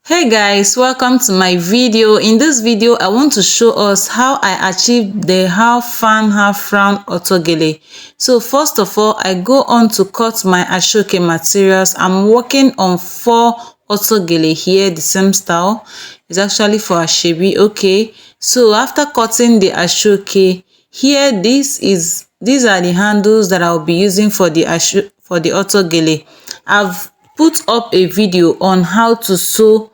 Hey guys, welcome to my video. In this video I want to show us how I achieved the half fan half round autogele. So first of all, I go on to cut my aseoke materials. I'm working on 4 autogele here, the same style. It's actually for aseobi. Okay, so after cutting the aseoke here, these are the handles that I'll be using for the autogele. I've put up a video on how to sew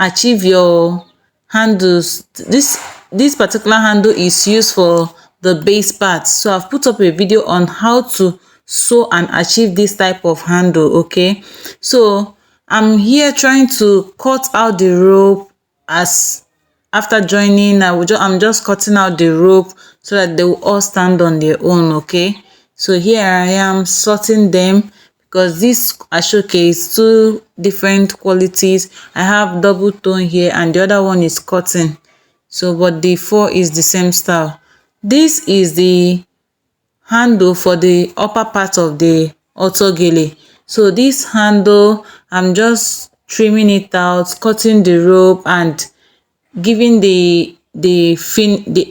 achieve your handles. This particular handle is used for the base part, so I've put up a video on how to sew and achieve this type of handle. Okay, so I'm here trying to cut out the rope. As after joining, I'm just cutting out the rope so that they will all stand on their own. Okay, so here I am sorting them because this aseoke is 2 different qualities. I have double tone here and the other one is cotton. So but the 4 is the same style. This is the handle for the upper part of the autogele. So this handle, I'm just trimming it out, cutting the rope and giving the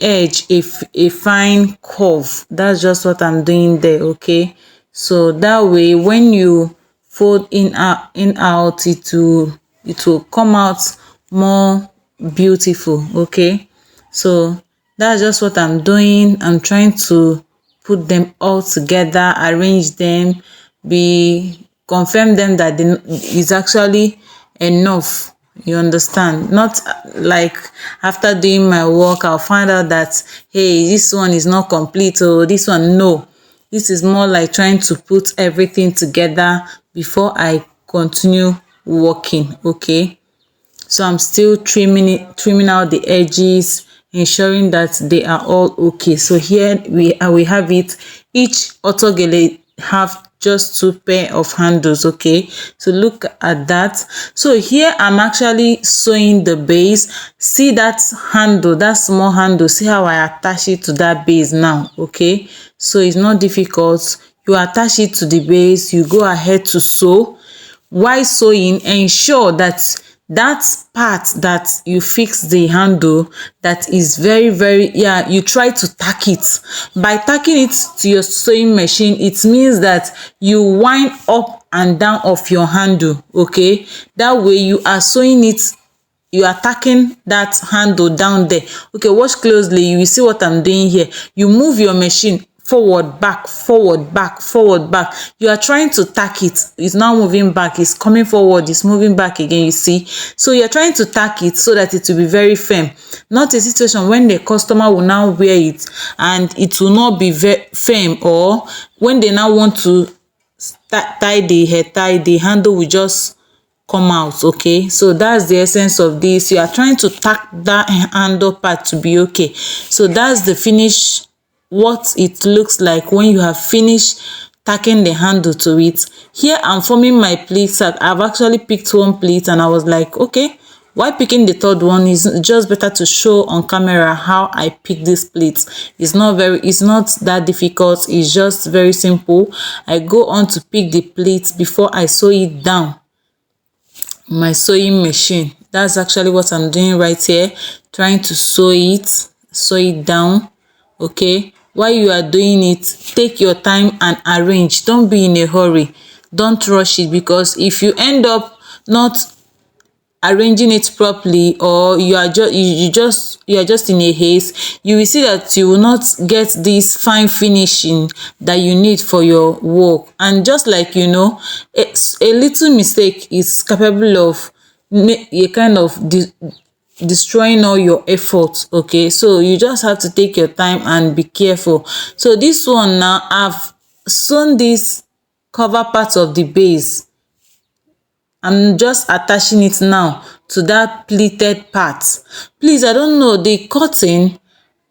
edge a fine curve. That's just what I'm doing there. Okay, so that way when you fold in out it will come out more beautiful. Okay, so that's just what I'm doing. I'm trying to put them all together, arrange them, confirm them that is actually enough. You understand? Not like after doing my work I'll find out that, hey, this one is not complete, or this one. No, this is more like trying to put everything together before I continue working. Okay, so I'm still trimming out the edges, ensuring that they are all okay. So here we have it. Each autogele have just 2 pair of handles. Okay, so look at that. So here I'm actually sewing the base. See that handle, that small handle, see how I attach it to that base now. Okay, so it's not difficult. You attach it to the base, you go ahead to sew. While sewing, ensure that that part that you fix the handle, that is very, you try to tack it. By tacking it to your sewing machine, it means that you wind up and down of your handle. Okay, that way you are sewing it, you are tacking that handle down there. Okay, watch closely, you will see what I'm doing here. You move your machine forward, back, forward, back, forward, back. You are trying to tack it. It's now moving back, it's coming forward, it's moving back again. You see, so you're trying to tack it so that it will be very firm. Not a situation when the customer will now wear it and it will not be very firm, or when they now want to tie the hair tie, the handle will just come out. Okay, so that's the essence of this. You are trying to tack that handle part to be okay. So that's the finish, what it looks like when you have finished tacking the handle to it. Here I'm forming my pleats. I've actually picked 1 pleat and I was like, okay, why picking the 3rd one? Is just better to show on camera how I pick these pleats. It's not that difficult, it's just very simple. I go on to pick the pleats before I sew it down my sewing machine. That's actually what I'm doing right here, trying to sew it down. Okay, while you are doing it, take your time and arrange. Don't be in a hurry, don't rush it, because if you end up not arranging it properly, or you are just in a haste, you will see that you will not get this fine finishing that you need for your work. And just like, you know, a little mistake is capable of a kind of destroying all your efforts. Okay, so you just have to take your time and be careful. So this one now, I've sewn this cover part of the base. I'm just attaching it now to that pleated part. Please, I don't know, the cutting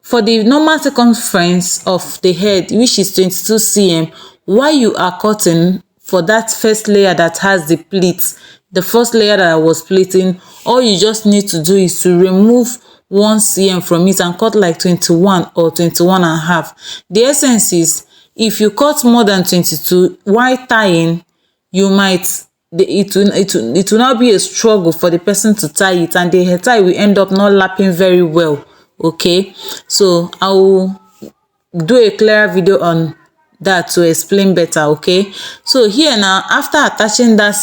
for the normal circumference of the head, which is 22 cm, while you are cutting for that first layer that has the pleats, the first layer that I was pleating, all you just need to do is to remove 1 cm from it and cut like 21 or 21.5. The essence is, if you cut more than 22 while tying, you might it will not be a struggle for the person to tie it, and the hair tie will end up not lapping very well. Okay, so I will do a clearer video on that to explain better. Okay, so here now, after attaching that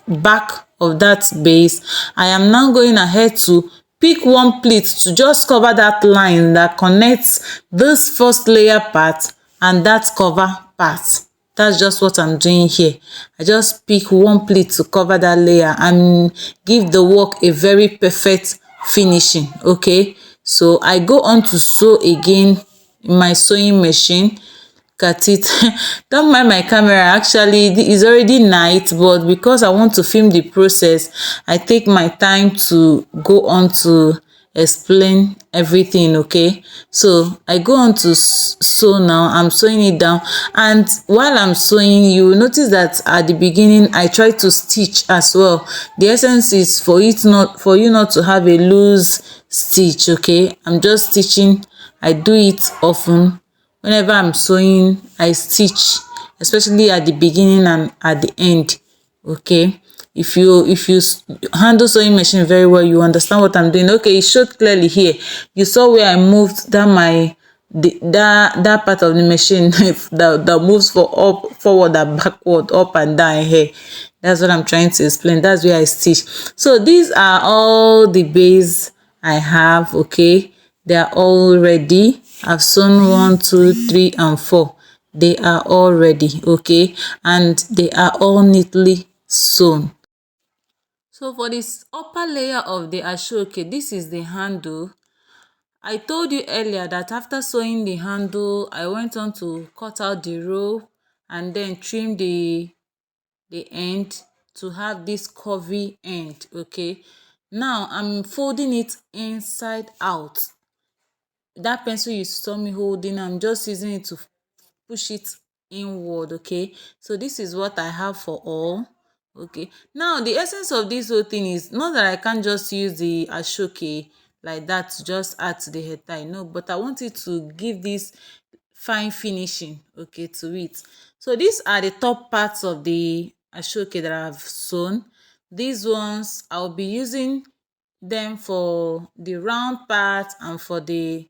back of that base, I am now going ahead to pick one pleat to just cover that line that connects this first layer part and that cover part. That's just what I'm doing here. I just pick one pleat to cover that layer and give the work a very perfect finishing. Okay, so I go on to sew again in my sewing machine. Look at it. Don't mind my camera, actually it's already night, but because I want to film the process, I take my time to go on to explain everything. Okay, so I go on to sew. Now I'm sewing it down, and while I'm sewing, you notice that at the beginning I try to stitch as well. The essence is for you not to have a loose stitch. Okay, I'm just stitching. I do it often. Whenever I'm sewing, I stitch, especially at the beginning and at the end. Okay, if you handle sewing machine very well, you understand what I'm doing. Okay, it showed clearly here. You saw where I moved that that part of the machine that moves forward and backward, up and down here. That's what I'm trying to explain. That's where I stitch. So these are all the base I have. Okay, they are all ready. I've sewn 1, 2, 3, and 4. They are all ready. Okay, and they are all neatly sewn. So for this upper layer of the aseoke, this is the handle. I told you earlier that after sewing the handle, I went on to cut out the rope and then trim the end to have this curvy end. Okay, now I'm folding it inside out. That pencil you saw me holding, I'm just using it to push it inward. Okay, so this is what I have for all. Okay, now the essence of this whole thing is not that I can't just use the aseoke like that to just add to the hair tie, no, but I want it to give this fine finishing, okay, to it. So these are the top parts of the aseoke that I've sewn. These ones I'll be using them for the round part and for the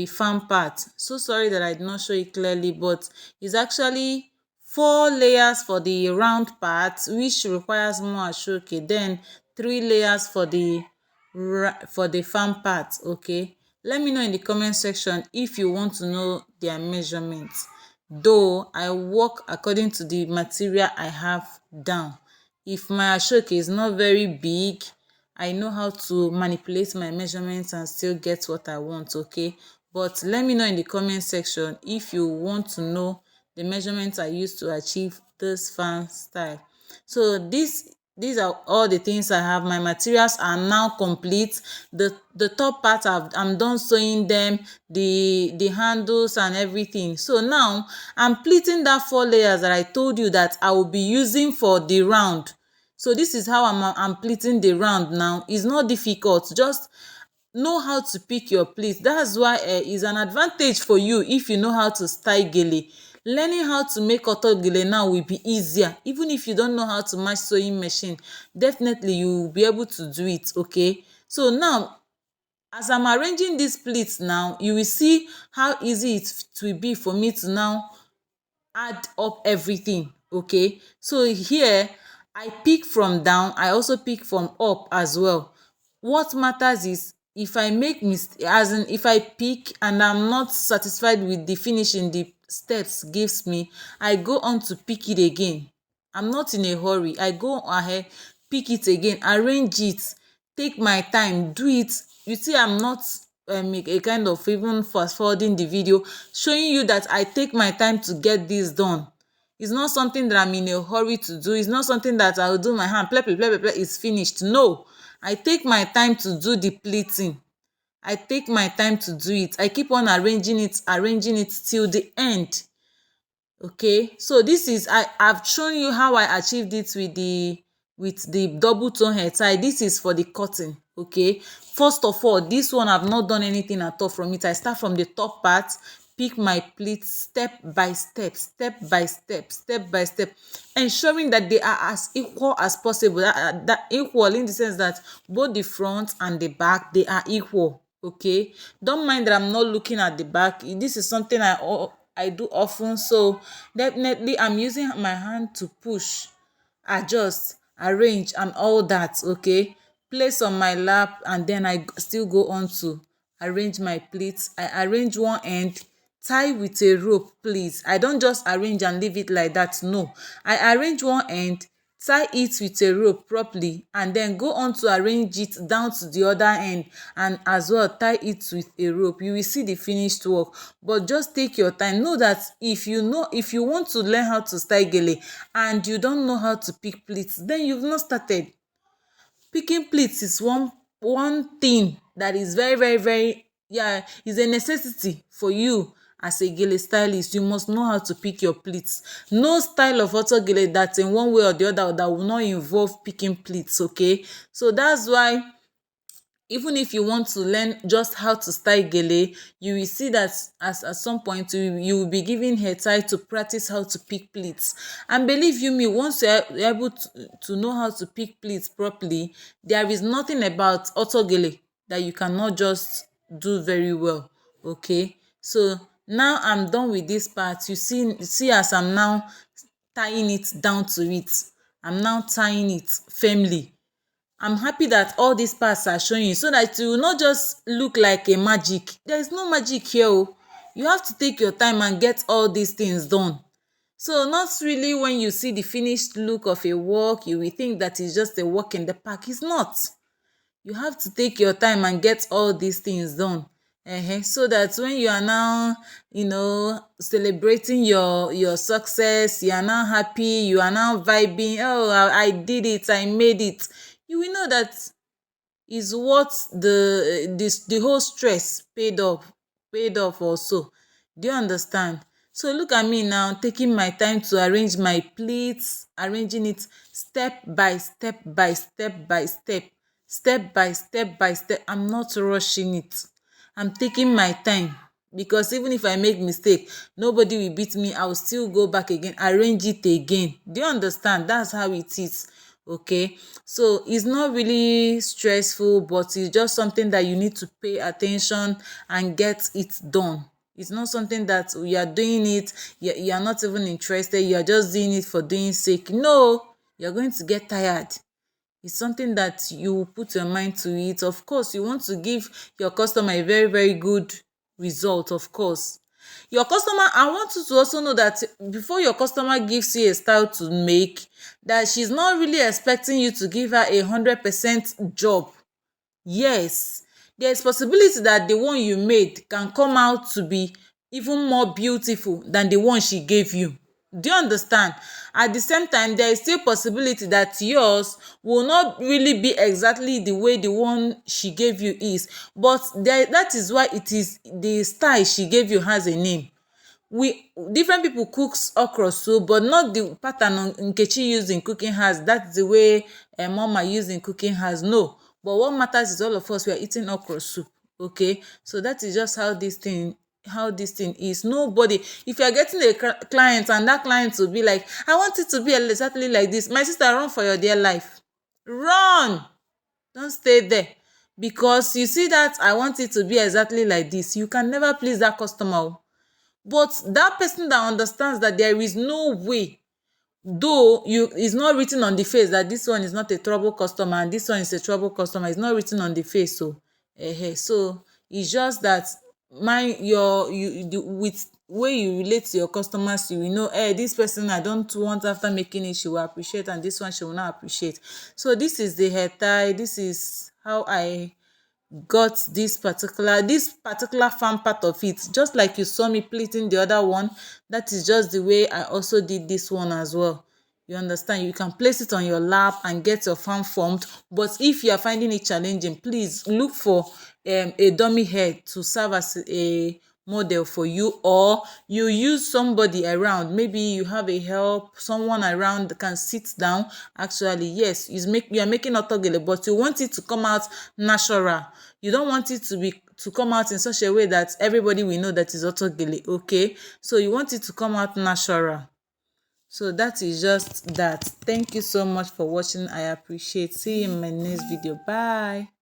fan part. So sorry that I did not show it clearly, but it's actually 4 layers for the round part, which requires more aseoke, then 3 layers for the fan part. Okay, let me know in the comment section if you want to know their measurements, though I work according to the material I have down. If my aseoke is not very big, I know how to manipulate my measurements and still get what I want. Okay, but let me know in the comment section if you want to know the measurements I use to achieve this fan style. So these are all the things I have. My materials are now complete. The top part I'm done sewing them, the handles and everything. So now I'm pleating that 4 layers that I told you that I will be using for the round. So this is how I'm pleating the round now. It's not difficult, just know how to pick your pleats. That's why it's an advantage for you if you know how to style gele. Learning how to make autogele now will be easier. Even if you don't know how to match sewing machine, definitely you will be able to do it. Okay, so now as I'm arranging these pleats now, you will see how easy it will be for me to now add up everything. Okay, so here I pick from down, I also pick from up as well. What matters is if I make mistake, as in if I pick and I'm not satisfied with the finishing the steps gives me, I go on to pick it again. I'm not in a hurry. I go ahead, pick it again, arrange it, take my time, do it. You see, I'm not a kind of even fast forwarding the video, showing you that I take my time to get this done. It's not something that I'm in a hurry to do. It's not something that I'll do my hand, play, play, play, play, play, it's finished. No, I take my time to do the pleating. I take my time to do it. I keep on arranging it till the end. Okay, so this is I've shown you how I achieved it with the double tone hair tie. This is for the cutting. Okay, first of all, this one I've not done anything at all from it. I start from the top part, pick my pleats step by step, step by step, ensuring that they are as equal as possible. That equal in the sense that both the front and the back, they are equal. Okay, don't mind that I'm not looking at the back. This is something I do often, so definitely I'm using my hand to push, adjust, arrange and all that. Okay, place on my lap, and then I still go on to arrange my pleats. I arrange one end, tie with a rope. Please, I don't just arrange and leave it like that. No, I arrange one end, tie it with a rope properly, and then go on to arrange it down to the other end, and as well tie it with a rope. You will see the finished work, but just take your time. Know that if you want to learn how to style gele and you don't know how to pick pleats, then you've not started. Picking pleats is one thing that is very, yeah, is a necessity for you. As a gele stylist, you must know how to pick your pleats. No style of auto gele that in one way or the other that will not involve picking pleats. Okay, so that's why even if you want to learn just how to style gele, you will see that as at some point you will be given hair tie to practice how to pick pleats. And believe you me, once you're able to know how to pick pleats properly, there is nothing about auto gele that you cannot just do very well. Okay, so now I'm done with this part. You see as I'm now tying it down to it. I'm now tying it firmly. I'm happy that all these parts are showing you, so that it will not just look like a magic. There is no magic here. Oh, you have to take your time and get all these things done. So not really when you see the finished look of a work, you will think that it's just a work in the park. It's not. You have to take your time and get all these things done. So that when you are now, celebrating your success, you are now happy, you are now vibing. Oh, I did it, I made it. You will know that is what the whole stress paid off also. Do you understand? So look at me now, taking my time to arrange my pleats, arranging it step by step by step by step, step by step by step. I'm not rushing it. I'm taking my time, because even if I make mistake, nobody will beat me. I will still go back again, arrange it again. Do you understand? That's how it is. Okay, so it's not really stressful, but it's just something that you need to pay attention and get it done. It's not something that you are doing it, you are not even interested, you are just doing it for doing sake. No, you're going to get tired. It's something that you put your mind to it. Of course, you want to give your customer a very good result. Of course, your customer, I want you to also know that before your customer gives you a style to make, that she's not really expecting you to give her 100% job. Yes, there's possibility that the one you made can come out to be even more beautiful than the one she gave you. Do you understand? At the same time, there is still possibility that yours will not really be exactly the way the one she gave you is, but that is why it is the style she gave you has a name. We different people cooks okra soup, but not the pattern Nkechi used in cooking hers. That's the way Mama used in cooking hers. No, but what matters is all of us we are eating okra soup. Okay, so that is just how this thing is. Nobody, if you are getting a client and that client will be like, I want it to be exactly like this, my sister, run for your dear life. Run. Don't stay there, because you see that I want it to be exactly like this, you can never please that customer. But that person that understands that there is no way, though it's not written on the face that this one is not a trouble customer and this one is a trouble customer, it's not written on the face. So it's just that with way you relate to your customers, you will know, this person I don't want, after making it she will appreciate, and this one she will not appreciate. So this is the hair tie. This is how I got this particular farm part of it. Just like you saw me pleating the other one, that is just the way I also did this one as well. You understand? You can place it on your lap and get your farm formed, but if you are finding it challenging, please look for a dummy head to serve as a model for you, or you use somebody around. Maybe you have a help, someone around that can sit down. Actually, yes, you are making autogele, but you want it to come out natural. You don't want it to be to come out in such a way that everybody will know that it's autogele, okay? So you want it to come out natural. So that is just that. Thank you so much for watching. I appreciate. See you in my next video. Bye.